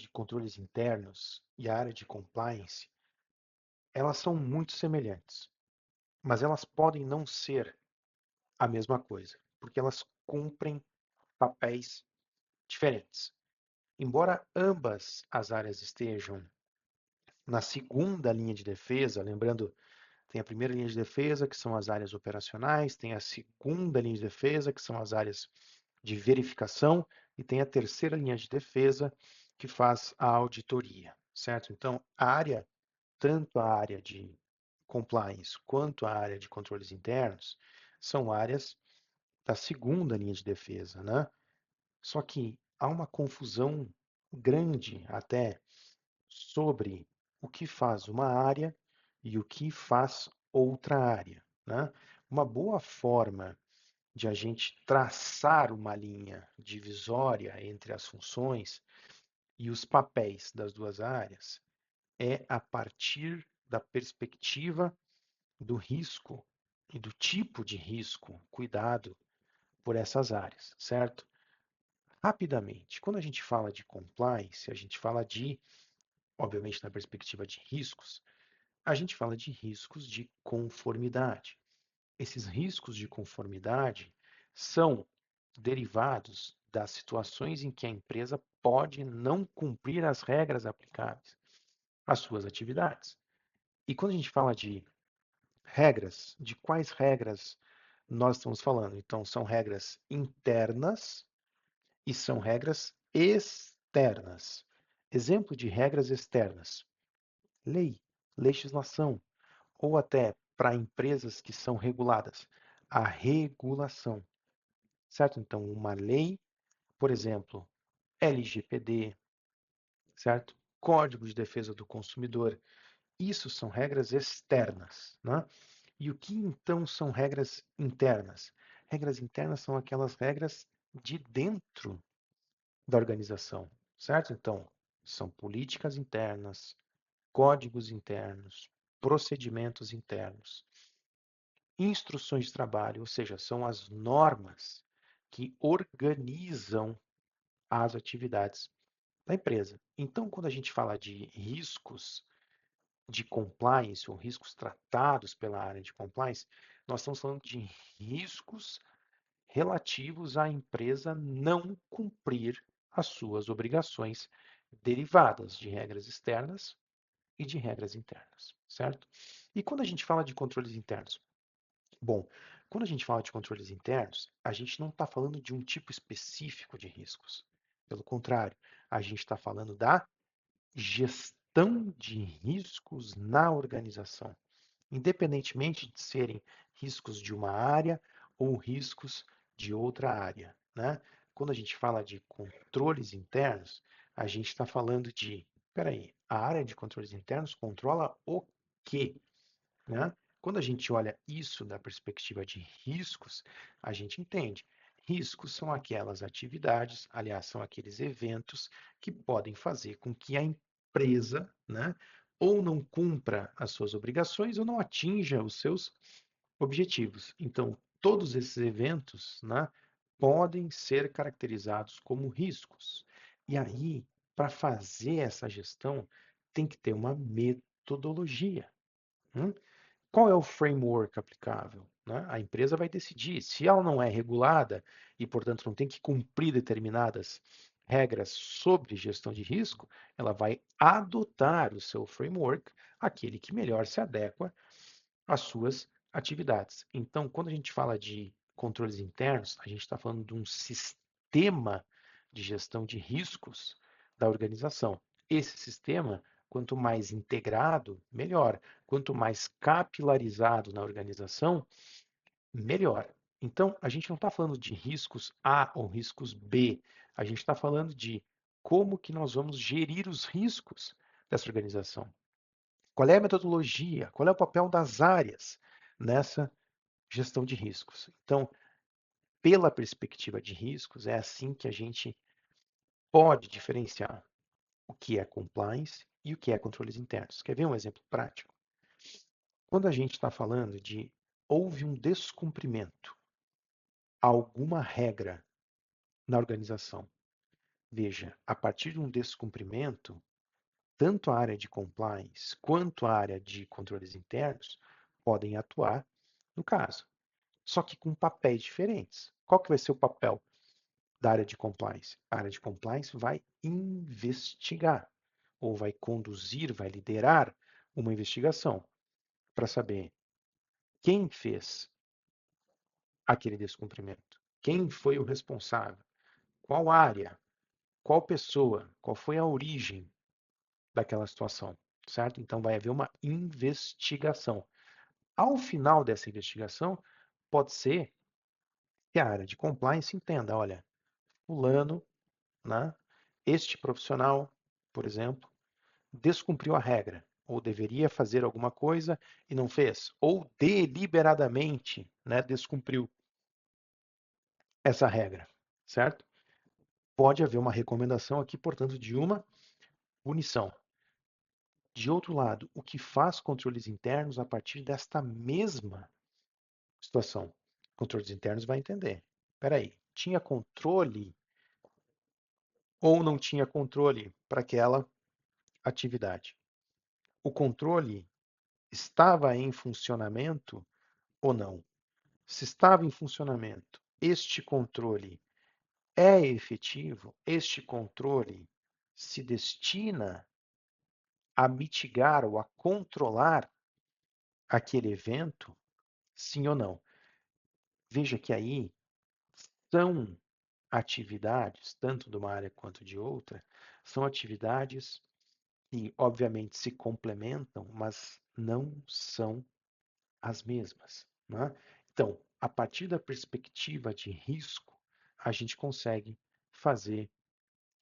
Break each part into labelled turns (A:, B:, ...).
A: de controles internos e a área de compliance, elas são muito semelhantes, mas elas podem não ser a mesma coisa, porque elas cumprem papéis diferentes. Embora ambas as áreas estejam na segunda linha de defesa, lembrando, tem a primeira linha de defesa, que são as áreas operacionais, tem a segunda linha de defesa, que são as áreas de verificação, e tem a terceira linha de defesa, que faz a auditoria, certo? Então, tanto a área de compliance quanto a área de controles internos, são áreas da segunda linha de defesa, né? Só que há uma confusão grande até sobre o que faz uma área e o que faz outra área, né? Uma boa forma de a gente traçar uma linha divisória entre as funções e os papéis das duas áreas é a partir da perspectiva do risco e do tipo de risco cuidado por essas áreas, certo? Rapidamente, quando a gente fala de compliance, a gente fala de, obviamente, na perspectiva de riscos, a gente fala de riscos de conformidade. Esses riscos de conformidade são derivados das situações em que a empresa pode não cumprir as regras aplicáveis às suas atividades. E quando a gente fala de regras, de quais regras nós estamos falando? Então, são regras internas e são regras externas. Exemplo de regras externas: lei, legislação, ou até para empresas que são reguladas, a regulação, certo? Então, uma lei, por exemplo, LGPD, certo? Código de Defesa do Consumidor, isso são regras externas, né? E o que então são regras internas? Regras internas são aquelas regras de dentro da organização, certo? Então, são políticas internas, códigos internos, procedimentos internos, instruções de trabalho, ou seja, são as normas que organizam as atividades da empresa. Então, quando a gente fala de riscos de compliance ou riscos tratados pela área de compliance, nós estamos falando de riscos relativos à empresa não cumprir as suas obrigações derivadas de regras externas e de regras internas, certo? E quando a gente fala de controles internos? Bom, quando a gente fala de controles internos, a gente não está falando de um tipo específico de riscos. Pelo contrário, a gente está falando da gestão de riscos na organização, independentemente de serem riscos de uma área ou riscos de outra área, né? Quando a gente fala de controles internos, a gente está falando de, peraí, a área de controles internos controla o quê, né? Quando a gente olha isso da perspectiva de riscos, a gente entende. Riscos são aquelas atividades, aliás, são aqueles eventos que podem fazer com que a empresa, né, ou não cumpra as suas obrigações ou não atinja os seus objetivos. Então, todos esses eventos, né, podem ser caracterizados como riscos. E aí, para fazer essa gestão, tem que ter uma metodologia. Hum? Qual é o framework aplicável, né? A empresa vai decidir. Se ela não é regulada e, portanto, não tem que cumprir determinadas regras sobre gestão de risco, ela vai adotar o seu framework, aquele que melhor se adequa às suas atividades. Então, quando a gente fala de controles internos, a gente está falando de um sistema de gestão de riscos da organização. Esse sistema, quanto mais integrado, melhor. Quanto mais capilarizado na organização, melhor. Então, a gente não está falando de riscos A ou riscos B, a gente está falando de como que nós vamos gerir os riscos dessa organização. Qual é a metodologia? Qual é o papel das áreas nessa gestão de riscos? Então, pela perspectiva de riscos, é assim que a gente pode diferenciar o que é compliance e o que é controles internos. Quer ver um exemplo prático? Quando a gente está falando de houve um descumprimento a alguma regra na organização, Veja, a partir de um descumprimento, tanto a área de compliance quanto a área de controles internos podem atuar no caso, só que com papéis diferentes. Qual que vai ser o papel da área de compliance? A área de compliance vai investigar, ou vai conduzir, vai liderar uma investigação para saber quem fez aquele descumprimento, quem foi o responsável, qual área, qual pessoa, qual foi a origem daquela situação, certo? Então vai haver uma investigação. Ao final dessa investigação, pode ser que a área de compliance entenda, olha, fulano, né, este profissional, por exemplo, descumpriu a regra, ou deveria fazer alguma coisa e não fez, ou deliberadamente, né, descumpriu essa regra, certo? Pode haver uma recomendação aqui, portanto, de uma punição. De outro lado, o que faz controles internos a partir desta mesma situação? Controles internos vai entender. Espera aí, tinha controle ou não tinha controle para aquela atividade? O controle estava em funcionamento ou não? Se estava em funcionamento, este controle é efetivo? Este controle se destina a mitigar ou a controlar aquele evento? Sim ou não? Veja que aí são atividades, tanto de uma área quanto de outra, são atividades que, obviamente, se complementam, mas não são as mesmas, né? Então, a partir da perspectiva de risco, a gente consegue fazer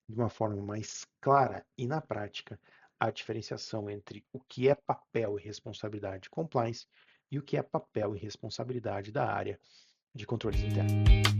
A: de uma forma mais clara e na prática a diferenciação entre o que é papel e responsabilidade de compliance e o que é papel e responsabilidade da área de controles internos.